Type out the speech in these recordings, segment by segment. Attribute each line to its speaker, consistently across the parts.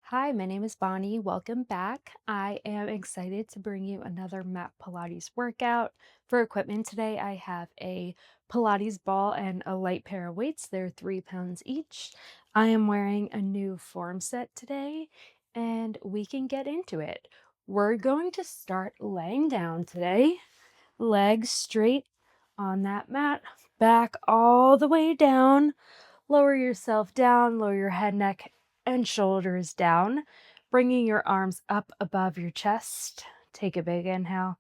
Speaker 1: Hi, my name is Bonnie. Welcome back. I am excited to bring you another mat Pilates workout. For equipment today, I have a Pilates ball and a light pair of weights. They're 3 pounds each. I am wearing a new form set today, and we can get into it. We're going to start laying down today, legs straight on that mat, back all the way down. Lower yourself down, lower your head, neck, and shoulders down, bringing your arms up above your chest. Take a big inhale.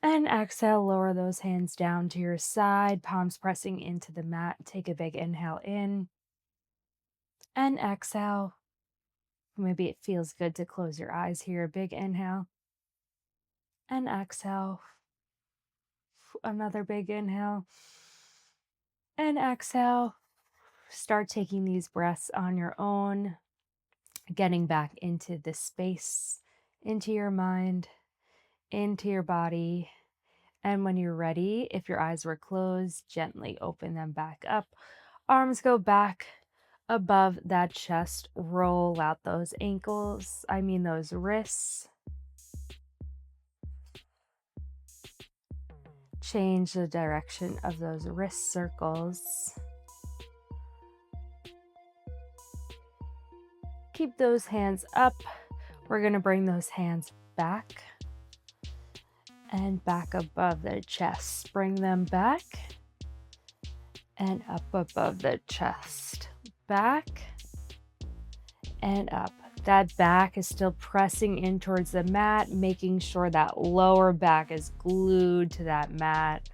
Speaker 1: And exhale, lower those hands down to your side, palms pressing into the mat. Take a big inhale in and exhale. Maybe it feels good to close your eyes here. Big inhale and exhale. Another big inhale and exhale. Start taking these breaths on your own, getting back into the space, into your mind, into your body. And when you're ready, if your eyes were closed, gently open them back up. Arms go back above that chest. Roll out those those wrists. Change the direction of those wrist circles. Keep those hands up. We're going to bring those hands back and back above the chest. Bring them back and up above the chest. Back and up. That back is still pressing in towards the mat, making sure that lower back is glued to that mat,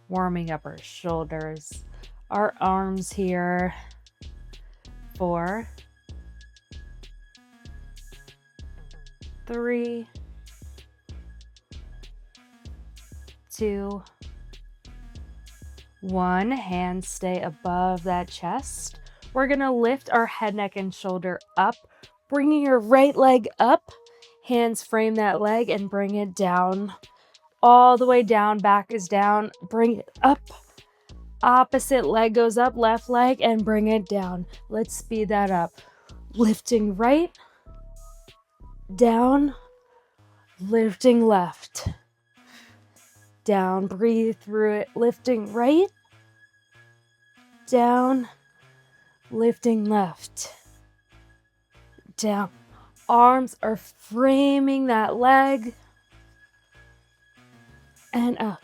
Speaker 1: warming up our shoulders, our arms here. 4, 3, 2, 1. Hands stay above that chest. We're going to lift our head, neck, and shoulder up, bringing your right leg up. Hands frame that leg and bring it down. All the way down, back is down. Bring it up. Opposite leg goes up, left leg, and bring it down. Let's speed that up. Lifting right, down, lifting left. Down, breathe through it. Lifting right, down, lifting left, down. Arms are framing that leg and up.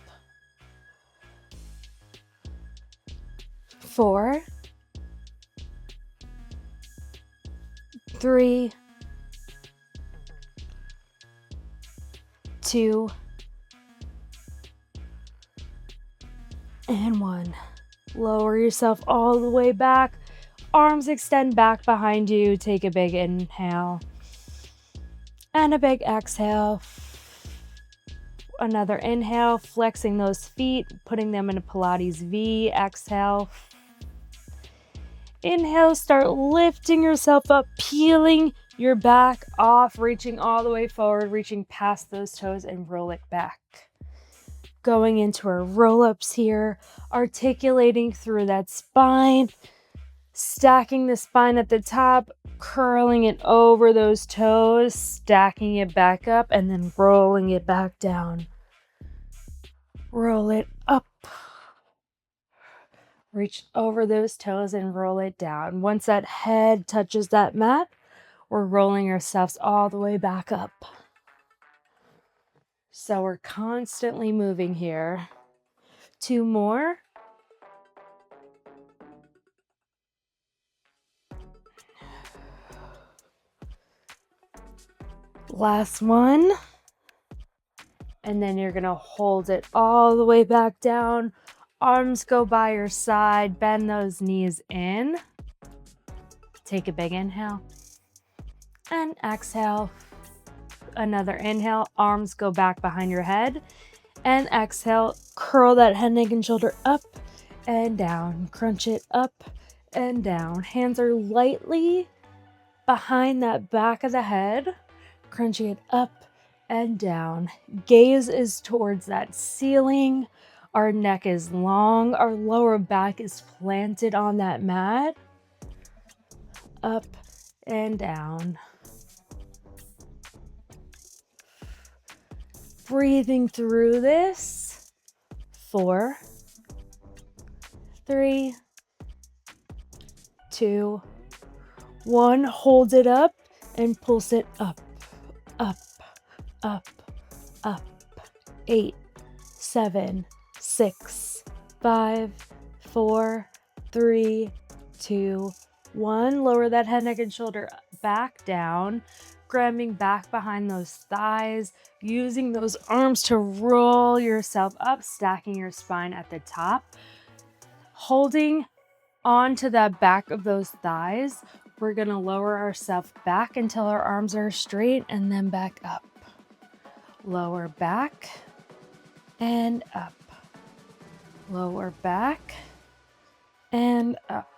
Speaker 1: 4, 3, 2, and 1. Lower yourself all the way back. Arms extend back behind you. Take a big inhale and a big exhale. Another inhale, flexing those feet, putting them in a Pilates V. Exhale. Inhale, start lifting yourself up, peeling your back off, reaching all the way forward, reaching past those toes and roll it back. Going into our roll-ups here, articulating through that spine, stacking the spine at the top, curling it over those toes, stacking it back up, and then rolling it back down. Roll it up. Reach over those toes and roll it down. Once that head touches that mat, we're rolling ourselves all the way back up. So we're constantly moving here. 2 more. Last one. And then you're going to hold it all the way back down. Arms go by your side. Bend those knees in. Take a big inhale. And exhale. Another inhale. Arms go back behind your head. And exhale. Curl that head, neck, and shoulder up and down. Crunch it up and down. Hands are lightly behind that back of the head. Crunching it up and down. Gaze is towards that ceiling. Our neck is long. Our lower back is planted on that mat. Up and down. Breathing through this. 4, 3, 2, 1. Hold it up and pulse it up, up, up, up. 8, 7, 6, 5, 4, 3, 2, 1. Lower that head, neck, and shoulder back down, grabbing back behind those thighs, using those arms to roll yourself up, stacking your spine at the top, holding onto the back of those thighs. We're going to lower ourselves back until our arms are straight and then back up. Lower back and up. Lower back and up.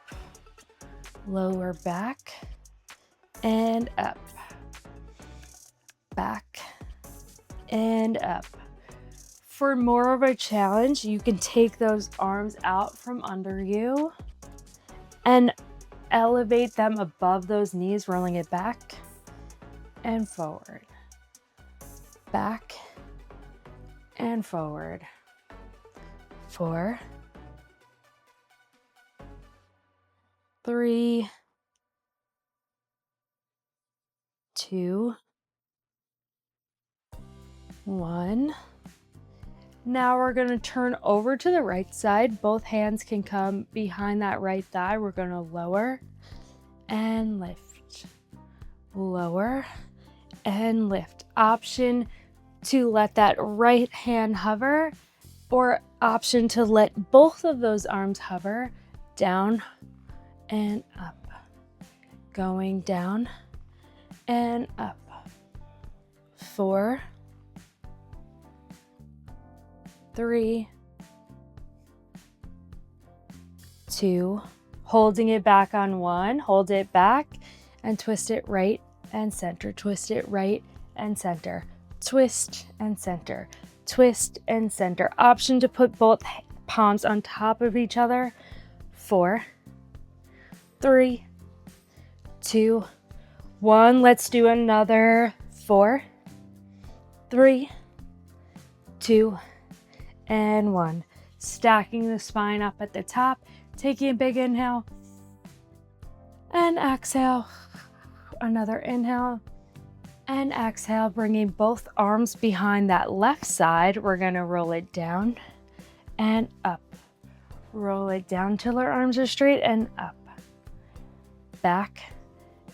Speaker 1: Lower back and up. Back and up. For more of a challenge, you can take those arms out from under you and elevate them above those knees, rolling it back and forward. Back and forward. 4, 3, 2, 1. Now we're going to turn over to the right side. Both hands can come behind that right thigh. We're going to lower and lift. Lower and lift. Option to let that right hand hover, or option to let both of those arms hover, down and up. Going down and up. 4, 3, 2, holding it back on 1, hold it back and twist it right and center, twist it right and center, twist and center, twist and center. Option to put both palms on top of each other. 4, 3, 2, 1. Let's do another 4, 3, 2, and 1. Stacking the spine up at the top, taking a big inhale and exhale. Another inhale and exhale, bringing both arms behind that left side. We're going to roll it down and up. Roll it down till our arms are straight and up. Back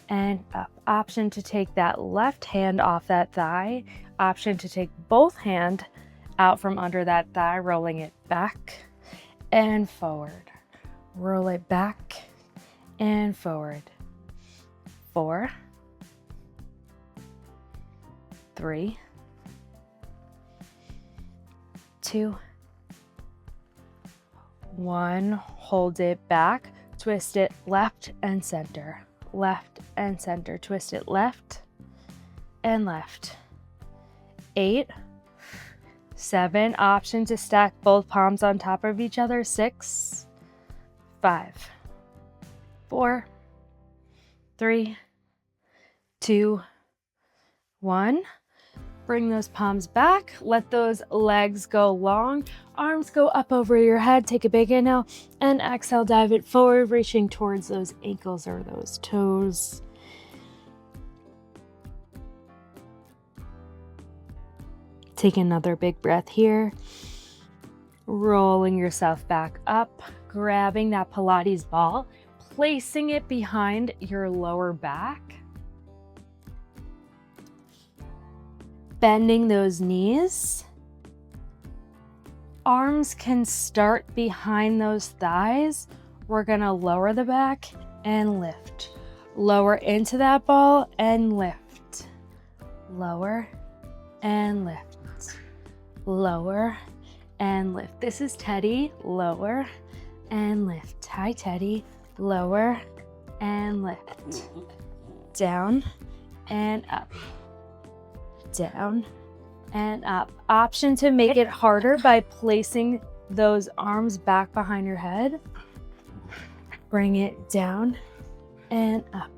Speaker 1: and up. Option to take that left hand off that thigh. Option to take both hands out from under that thigh, rolling it back and forward. Roll it back and forward. 4, 3, 2, 1. Hold it back. Twist it left and center. Left and center. Twist it left and left. 8, 7. Option to stack both palms on top of each other. 6, 5, 4, 3, 2, 1. Bring those palms back. Let those legs go long. Arms go up over your head. Take a big inhale and exhale. Dive it forward, reaching towards those ankles or those toes. Take another big breath here. Rolling yourself back up, grabbing that Pilates ball, placing it behind your lower back. Bending those knees. Arms can start behind those thighs. We're going to lower the back and lift. Lower into that ball and lift. Lower and lift. Lower and lift. This is Teddy. Lower and lift. Hi, Teddy. Lower and lift. Down and up. Down and up. Option to make it harder by placing those arms back behind your head. Bring it down and up.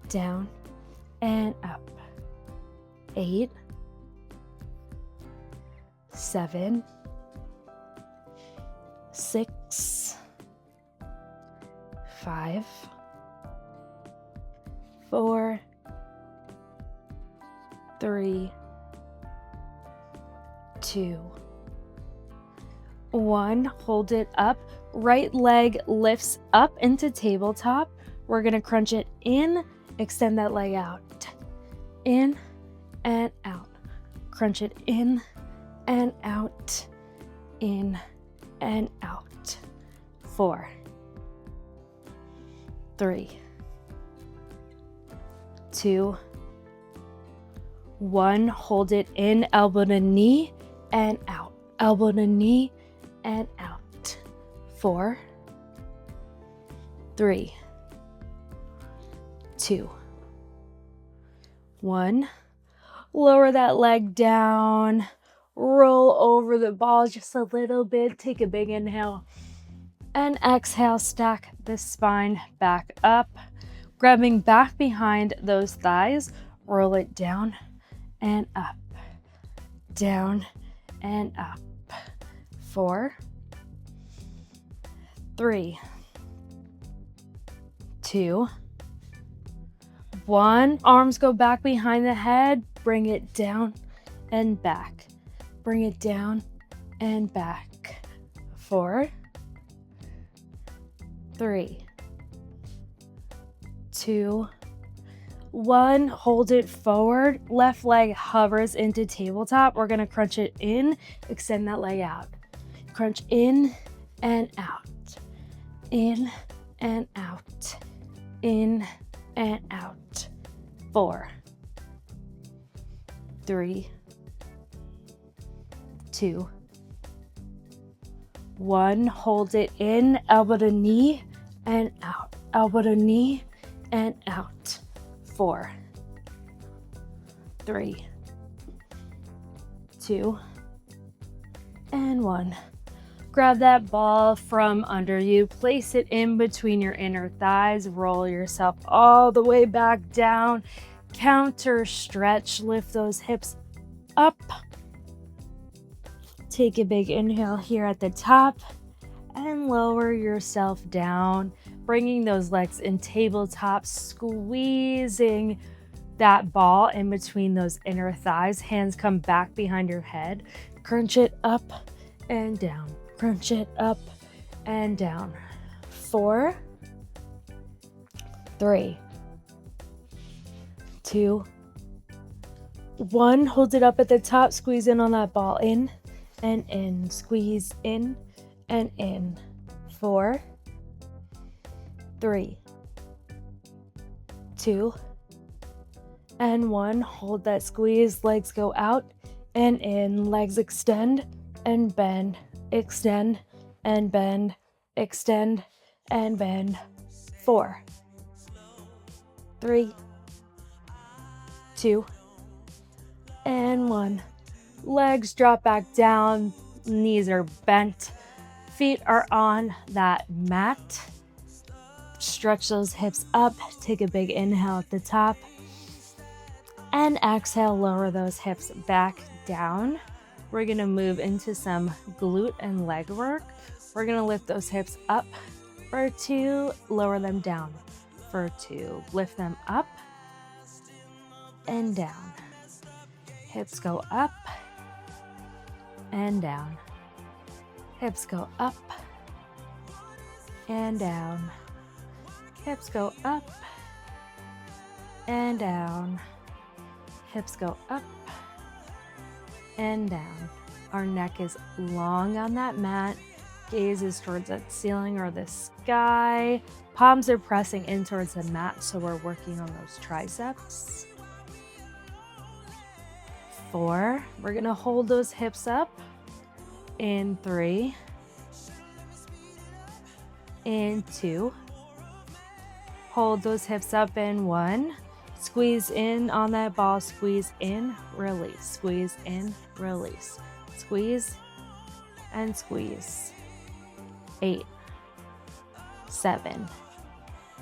Speaker 1: down, and up. 8, 7, 6, 5, 4, 3, 2, 1. Hold it up. Right leg lifts up into tabletop. We're going to crunch it in, extend that leg out. In and out. Crunch it in and out. In and out. 4, 3, 2, 1. Hold it in, elbow to knee and out. Elbow to knee and out. 4, 3, 2, 1. Lower that leg down. Roll over the ball just a little bit. Take a big inhale. And exhale, stack the spine back up. Grabbing back behind those thighs. Roll it down and up. Down and up. 4, 3, 2, 1. Arms go back behind the head. Bring it down and back. Bring it down and back. 4, 3, 2, 1. Hold it forward. Left leg hovers into tabletop. We're going to crunch it in. Extend that leg out. Crunch in and out. In and out. In and out. 4, 3, 2, 1. Hold it in, elbow to knee and out. Elbow to knee and out. 4, 3, 2, and 1. Grab that ball from under you, place it in between your inner thighs, roll yourself all the way back down, counter stretch, lift those hips up. Take a big inhale here at the top and lower yourself down, bringing those legs in tabletop, squeezing that ball in between those inner thighs. Hands come back behind your head. Crunch it up and down. Crunch it up and down. 4, 3, 2, 1. Hold it up at the top. Squeeze in on that ball. In and in. Squeeze in and in. 4, 3, 2, and 1. Hold that squeeze. Legs go out and in. Legs extend and bend. Extend and bend. Extend and bend. 4, 3, 2, and 1. Legs drop back down. Knees are bent. Feet are on that mat. Stretch those hips up. Take a big inhale at the top. And exhale, lower those hips back down. We're going to move into some glute and leg work. We're going to lift those hips up for 2, lower them down for 2. Lift them up and down. Hips go up and down. Hips go up and down. Hips go up and down. Hips go up and down. Our neck is long on that mat. Gaze is towards that ceiling or the sky. Palms are pressing in towards the mat, so we're working on those triceps. 4. We're gonna hold those hips up. In 3. In 2. Hold those hips up in 1. Squeeze in on that ball. Squeeze in, release. Squeeze in, release. Squeeze and squeeze. 8, 7,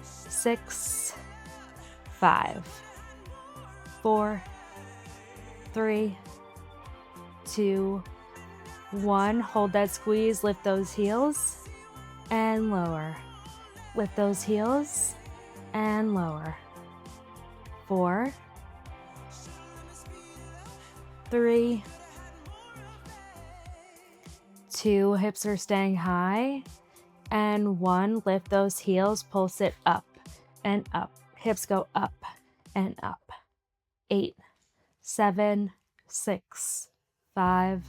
Speaker 1: 6, 5, 4, 3, 2, 1. Hold that squeeze, lift those heels and lower. Lift those heels and lower. 4, 3, 2, hips are staying high, and 1, lift those heels, pulse it up and up. Hips go up and up. 8, 7, 6, 5,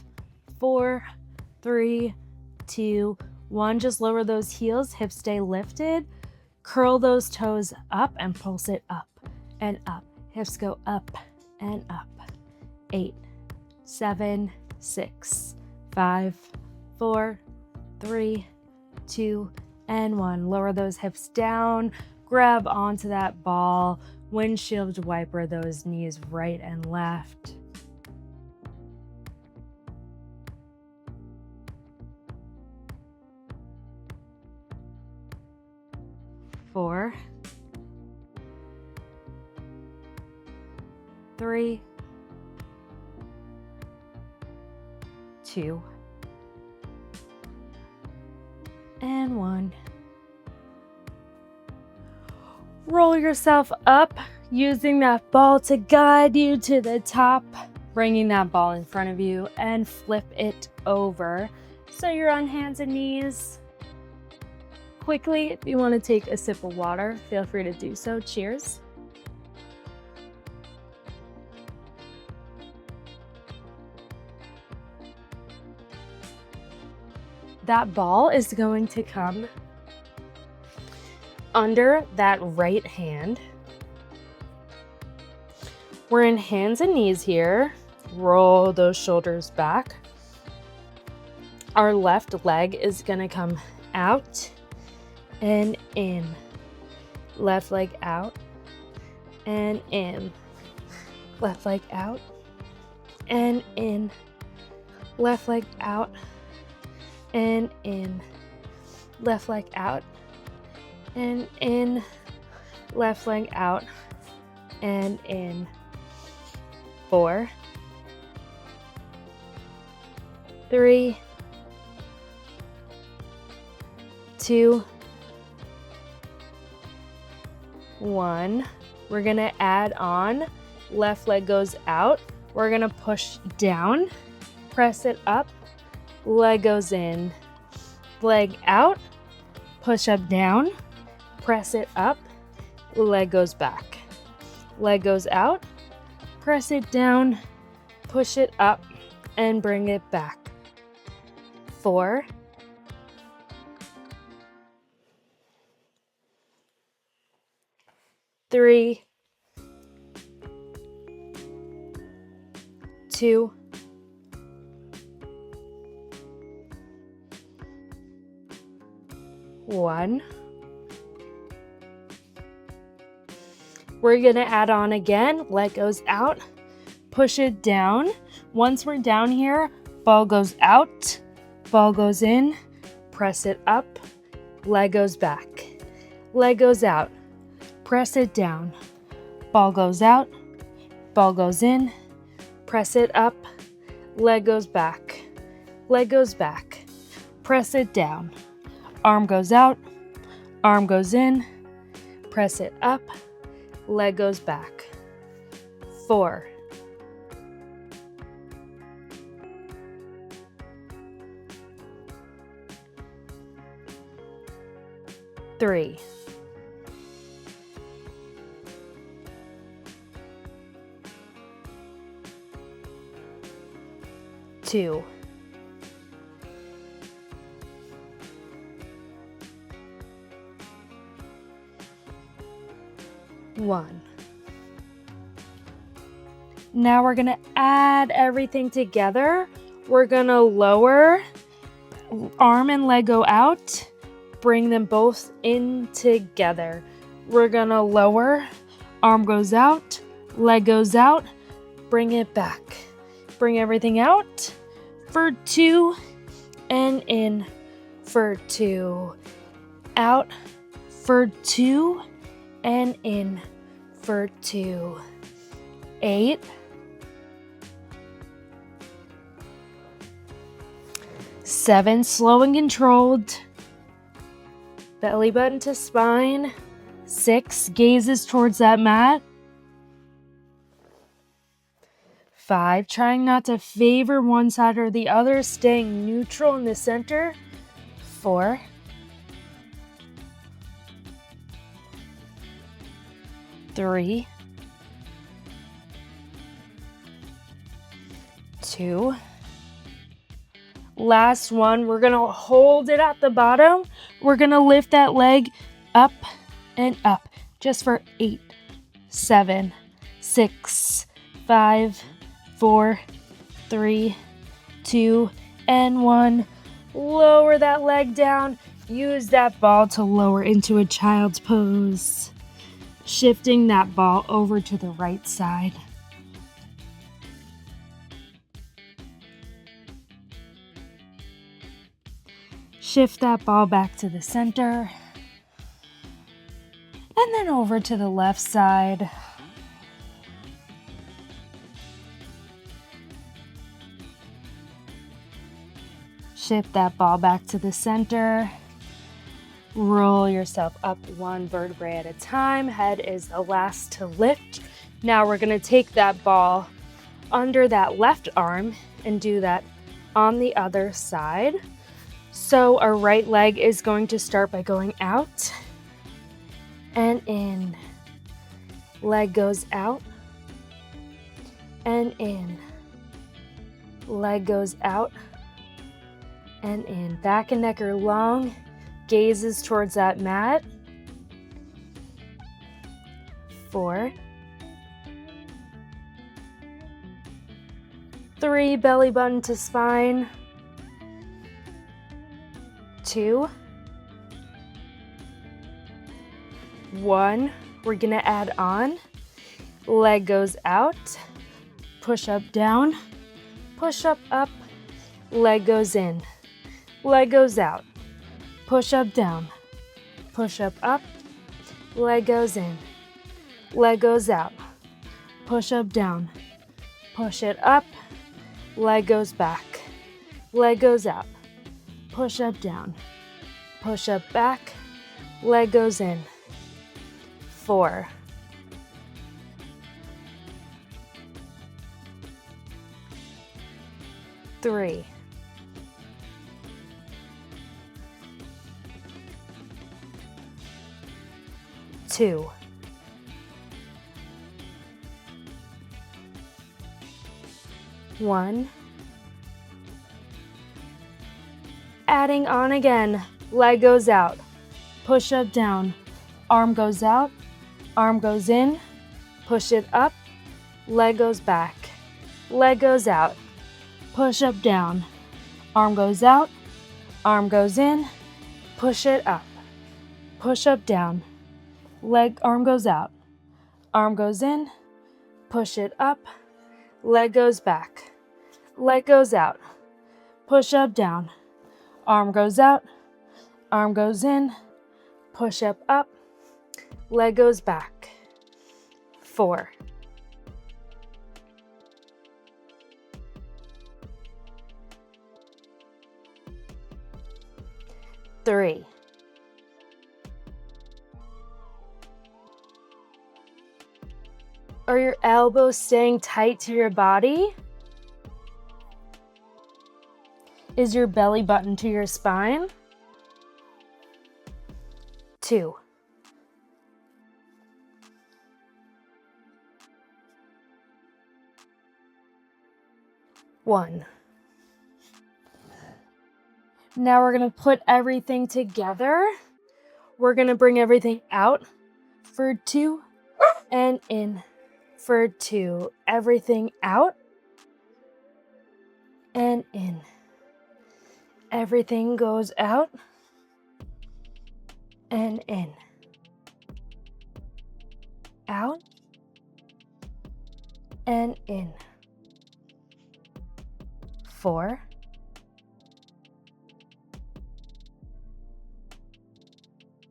Speaker 1: 4, 3, 2, 1. Just lower those heels, hips stay lifted. Curl those toes up and pulse it up and up. Hips go up and up. 8, 7, 6, 5, 4, 3, 2, and 1. Lower those hips down. Grab onto that ball. Windshield wiper those knees right and left. 4, 3, 2, and 1. Roll yourself up, using that ball to guide you to the top, bringing that ball in front of you and flip it over so you're on hands and knees. Quickly, if you want to take a sip of water, feel free to do so. Cheers. That ball is going to come under that right hand. We're in hands and knees here. Roll those shoulders back. Our left leg is going to come out and in. Left leg out and in. Left leg out and in. Left leg out and in. Left leg out and in. Left leg out and in. 4, 3, 2, 1. We're gonna add on. Left leg goes out. We're gonna push down, press it up, leg goes in, leg out, push up down, press it up, leg goes back, leg goes out, press it down, push it up, and bring it back. 4, 3, 2, 1. We're gonna add on again. Leg goes out, push it down. Once we're down here, ball goes out, ball goes in, press it up, leg goes back, leg goes out, press it down, ball goes out, ball goes in, press it up, leg goes back, leg goes back, press it down, arm goes out, arm goes in, press it up, leg goes back. 4, 3, 2, 1. Now we're gonna add everything together. We're gonna lower, arm and leg go out, bring them both in together. We're gonna lower, arm goes out, leg goes out, bring it back. Bring everything out for 2 and in for 2. Out for 2 and in for 2, 8, 7, slow and controlled, belly button to spine, 6, gazes towards that mat, 5, trying not to favor one side or the other, staying neutral in the center, 4, 3, 2, last one. We're gonna hold it at the bottom. We're gonna lift that leg up and up just for 8, 7, 6, 5, 4, 3, 2, and 1. Lower that leg down. Use that ball to lower into a child's pose. Shifting that ball over to the right side. Shift that ball back to the center. And then over to the left side. Shift that ball back to the center. Roll yourself up one vertebrae at a time. Head is the last to lift. Now we're going to take that ball under that left arm and do that on the other side. So our right leg is going to start by going out and in. Leg goes out and in. Leg goes out and in. Back and neck are long. Gazes towards that mat. 4, 3, belly button to spine. 2, 1. We're gonna add on. Leg goes out. Push up, down. Push up, up. Leg goes in. Leg goes out. Push up, down. Push up, up. Leg goes in. Leg goes out. Push up, down. Push it up. Leg goes back. Leg goes out. Push up, down. Push up, back. Leg goes in. 4, 3, 2, 1. Adding on again. Leg goes out. Push up, down. Arm goes out. Arm goes in. Push it up. Leg goes back. Leg goes out. Push up, down. Arm goes out. Arm goes in. Push it up. Push up, down. Arm goes out. Arm goes in. Push it up. Leg goes back. Leg goes out. Push up, down. Arm goes out. Arm goes in. Push up. Leg goes back. 4, 3, 'Are your elbows staying tight to your body? Is your belly button to your spine? 2, 1. Now we're going to put everything together. We're going to bring everything out for 2 and in for 2. Everything out and in. Everything goes out and in. Out and in. 4,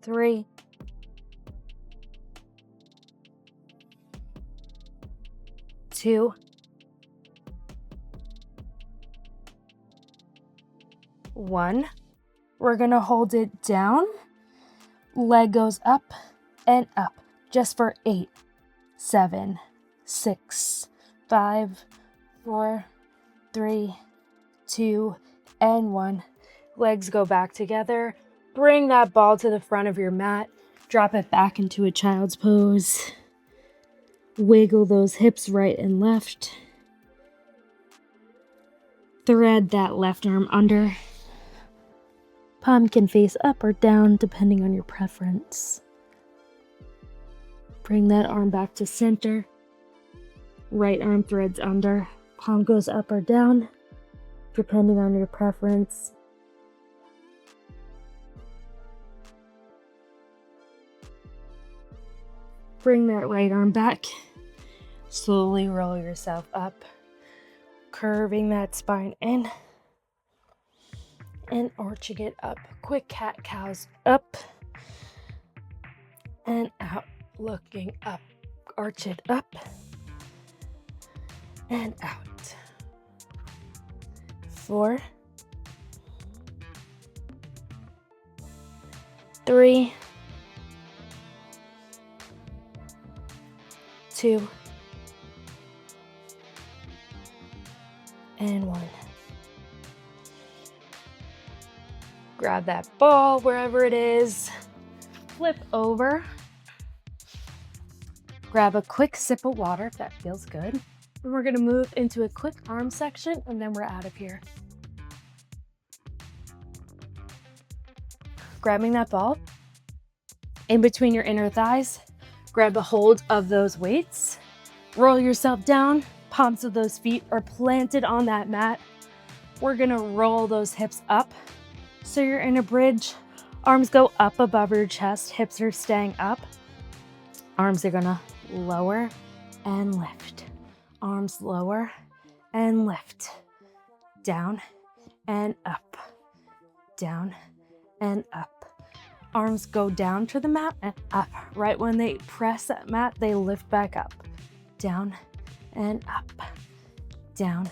Speaker 1: 3, 2, 1. We're gonna hold it down. Leg goes up and up just for 8, 7, 6, 5, 4, 3, 2, and 1. Legs go back together. Bring that ball to the front of your mat. Drop it back into a child's pose. Wiggle those hips right and left. Thread that left arm under. Palm can face up or down depending on your preference. Bring that arm back to center. Right arm threads under. Palm goes up or down depending on your preference. Bring that right arm back. Slowly roll yourself up, curving that spine in and arching it up. Quick cat-cows up and out, looking up. Arch it up and out. 4, 3, 2, and 1. Grab that ball wherever it is. Flip over. Grab a quick sip of water if that feels good. And we're gonna move into a quick arm section and then we're out of here. Grabbing that ball in between your inner thighs. Grab a hold of those weights. Roll yourself down. Palms of those feet are planted on that mat. We're gonna roll those hips up. So you're in a bridge. Arms go up above your chest. Hips are staying up. Arms are gonna lower and lift. Arms lower and lift. Down and up. Down and up. Arms go down to the mat and up. Right when they press that mat, they lift back up. Down and up. Down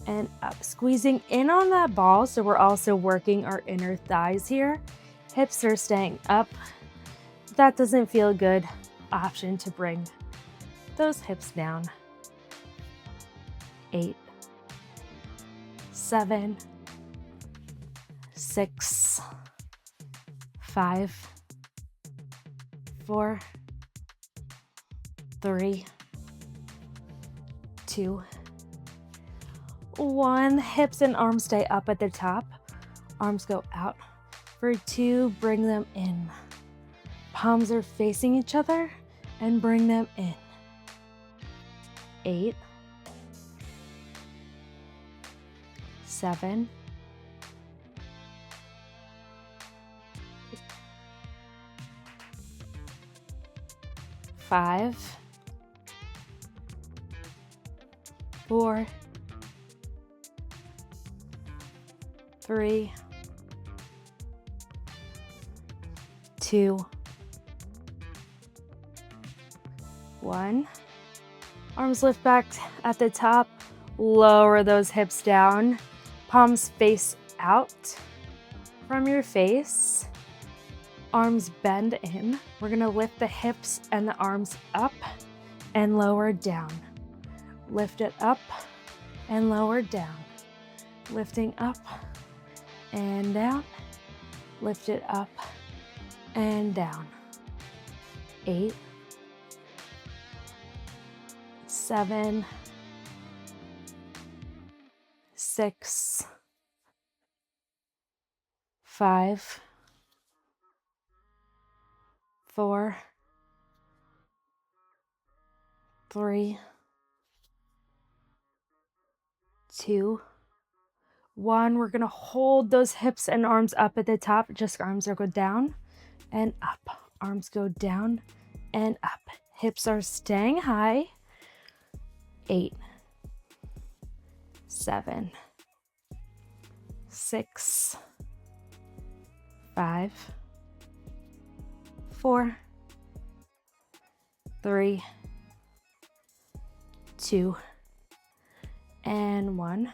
Speaker 1: and up. Squeezing in on that ball, so we're also working our inner thighs here. Hips are staying up. If that doesn't feel good, option to bring those hips down. 8, 7, 6, 5, 4, 3, 2, 1. Hips and arms stay up at the top. Arms go out. For 2, bring them in. Palms are facing each other and bring them in. 8, 7, 5, 4, 3, 2, 1. Arms lift back at the top. Lower those hips down. Palms face out from your face. Arms bend in. We're gonna lift the hips and the arms up and lower down. Lift it up and lower down. Lifting up and down. Lift it up and down. 8, 7, 6, 5, 4, 3, 2, 1. We're gonna hold those hips and arms up at the top. Just arms are go down and up. Arms go down and up. Hips are staying high. 8, 7, 6, 5, 4, 3, 2, and 1.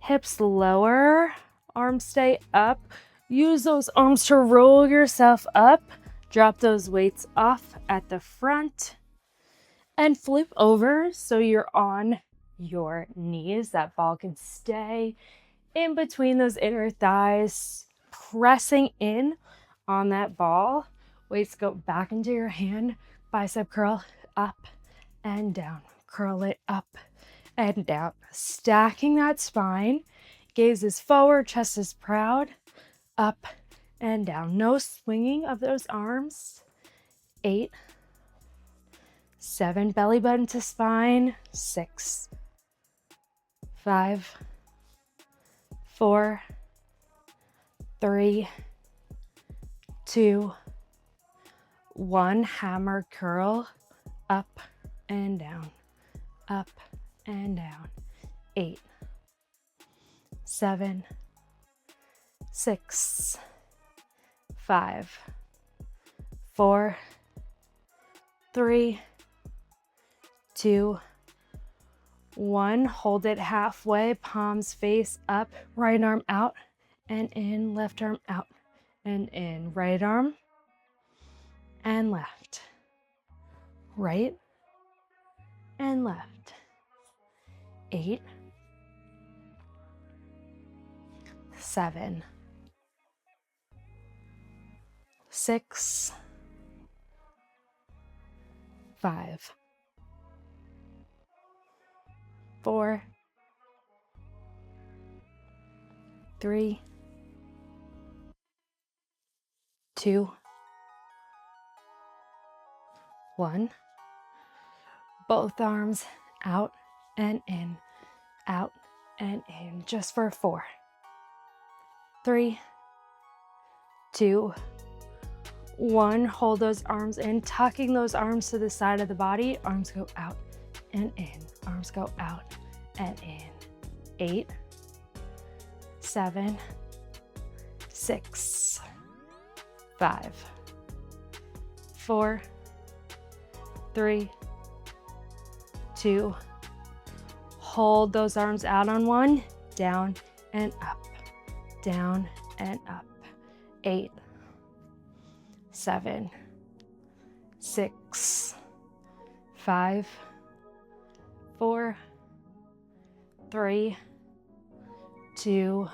Speaker 1: Hips lower, arms stay up. Use those arms to roll yourself up. Drop those weights off at the front and flip over so you're on your knees. That ball can stay in between those inner thighs, pressing in on that ball. Weights go back into your hand. Bicep curl up and down. Curl it up and down. Stacking that spine. Gaze is forward, chest is proud. Up and down. No swinging of those arms. 8, 7, belly button to spine. 6, 5, 4, 3, 2, 1. Hammer curl. Up and down. Up and down. 8, 7, 6, 5, 4, 3, 2, 1. Hold it halfway, palms face up, right arm out and in, left arm out and in, right arm and left, right and left. 8, 7, 6, 5, 4, 3, 2, 1. Both arms out and in, out and in, just for 4, 3, 2, 1. Hold those arms in, tucking those arms to the side of the body. Arms go out and in. Arms go out and in. 8, 7, 6, 5, 4, 3, 2. Hold those arms out on 1. Down and up. Down and up. 8, 7, 6, 5, 4, 3, 2,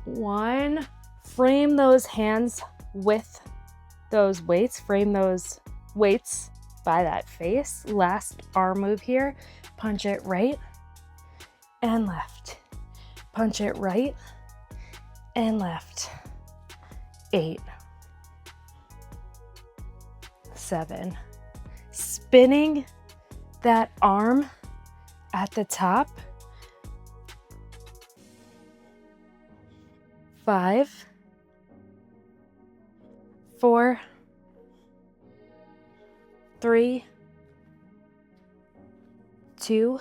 Speaker 1: 1. Frame those hands with those weights. Frame those weights by that face. Last arm move here. Punch it right and left. Punch it right and left. 8, 7. Spinning that arm at the top. 5, 4, 3, 2,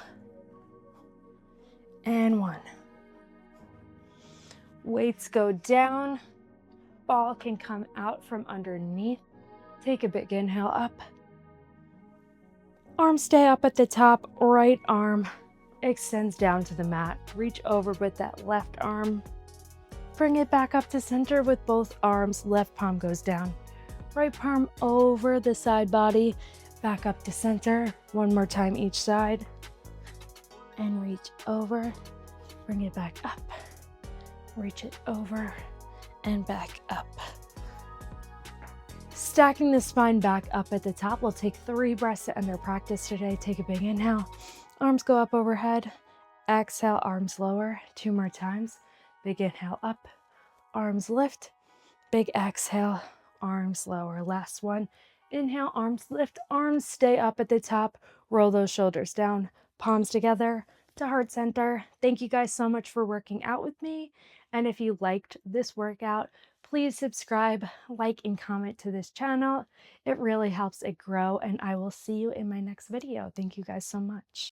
Speaker 1: and 1. Weights go down. Ball can come out from underneath. Take a big inhale up. Arms stay up at the top. Right arm extends down to the mat. Reach over with that left arm. Bring it back up to center with both arms. Left palm goes down. Right palm over the side body. Back up to center. One more time each side. And reach over. Bring it back up. Reach it over and back up. Stacking the spine back up at the top. We'll take 3 breaths to end our practice today. Take a big inhale. Arms go up overhead. Exhale, arms lower. 2 more times. Big inhale up. Arms lift. Big exhale. Arms lower. Last one. Inhale, arms lift. Arms stay up at the top. Roll those shoulders down. Palms together to heart center. Thank you guys so much for working out with me. And if you liked this workout, please subscribe, like, and comment to this channel. It really helps it grow, and I will see you in my next video. Thank you guys so much.